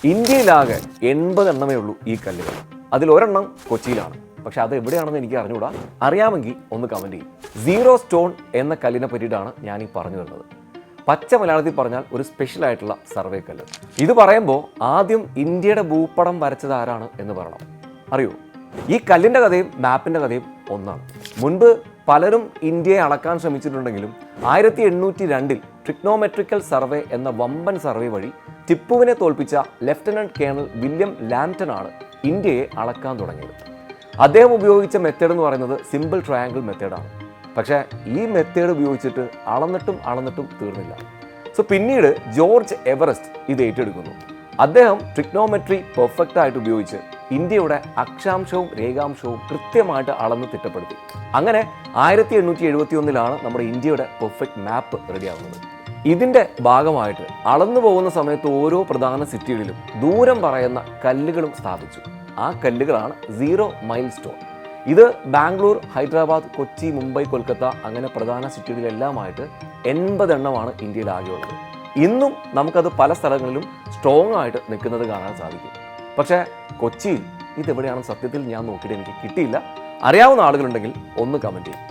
ഇന്ത്യയിലാകെ 80 എണ്ണമേ ഉള്ളൂ ഈ കല്ലുകൾ. അതിലൊരെണ്ണം കൊച്ചിയിലാണ്. പക്ഷെ അത് എവിടെയാണെന്ന് എനിക്ക് അറിഞ്ഞുകൂടാ. അറിയാമെങ്കിൽ ഒന്ന് കമൻറ്റ് ചെയ്യും. സീറോ സ്റ്റോൺ എന്ന കല്ലിനെ പറ്റിയിട്ടാണ് ഞാൻ ഈ പറഞ്ഞു വരുന്നത്. പച്ച മലയാളത്തിൽ പറഞ്ഞാൽ ഒരു സ്പെഷ്യൽ ആയിട്ടുള്ള സർവേ കല്ല്. ഇത് പറയുമ്പോൾ ആദ്യം ഇന്ത്യയുടെ ഭൂപടം വരച്ചത് ആരാണ് എന്ന് പറയണം. അറിയോ? ഈ കല്ലിൻ്റെ കഥയും മാപ്പിൻ്റെ കഥയും ഒന്നാണ്. മുൻപ് പലരും ഇന്ത്യയെ അളക്കാൻ ശ്രമിച്ചിട്ടുണ്ടെങ്കിലും 1802 ട്രിഗ്നോമെട്രിക്കൽ സർവേ എന്ന വമ്പൻ സർവേ വഴി ടിപ്പുവിനെ തോൽപ്പിച്ച ലഫ്റ്റനന്റ് കേണൽ വില്യം ലാംപ്ടൺ ആണ് ഇന്ത്യയെ അളക്കാൻ തുടങ്ങിയത്. അദ്ദേഹം ഉപയോഗിച്ച മെത്തേഡ് എന്ന് പറയുന്നത് സിമ്പിൾ ട്രയാങ്കിൾ മെത്തേഡാണ്. പക്ഷേ ഈ മെത്തേഡ് ഉപയോഗിച്ചിട്ട് അളന്നിട്ടും തീർന്നില്ല. പിന്നീട് ജോർജ് എവറസ്റ്റ് ഇത് ഏറ്റെടുക്കുന്നു. അദ്ദേഹം ട്രിഗ്നോമെട്രി പെർഫെക്റ്റ് ആയിട്ട് ഉപയോഗിച്ച് ഇന്ത്യയുടെ അക്ഷാംശവും രേഖാംശവും കൃത്യമായിട്ട് അളന്ന് തിട്ടപ്പെടുത്തി. അങ്ങനെ 1871 നമ്മുടെ ഇന്ത്യയുടെ പെർഫെക്റ്റ് മാപ്പ് റെഡിയാവുന്നത്. ഇതിൻ്റെ ഭാഗമായിട്ട് അളന്നു പോകുന്ന സമയത്ത് ഓരോ പ്രധാന സിറ്റികളിലും ദൂരം പറയുന്ന കല്ലുകളും സ്ഥാപിച്ചു. ആ കല്ലുകളാണ് സീറോ മൈൽ സ്റ്റോൺ. ഇത് ബാംഗ്ലൂർ, ഹൈദരാബാദ്, കൊച്ചി, മുംബൈ, കൊൽക്കത്ത അങ്ങനെ പ്രധാന സിറ്റികളിലെല്ലാമായിട്ട് 80 എണ്ണമാണ് ഇന്ത്യയിൽ ആകെയുള്ളത്. ഇന്നും നമുക്കത് പല സ്ഥലങ്ങളിലും സ്ട്രോങ് ആയിട്ട് നിൽക്കുന്നത് കാണാൻ സാധിക്കും. പക്ഷേ കൊച്ചിയിൽ ഇതെവിടെയാണെന്ന് സത്യത്തിൽ ഞാൻ നോക്കിയിട്ട് എനിക്ക് കിട്ടിയില്ല. അറിയാവുന്ന ആളുകളുണ്ടെങ്കിൽ ഒന്ന് കമൻറ്റ് ചെയ്യും.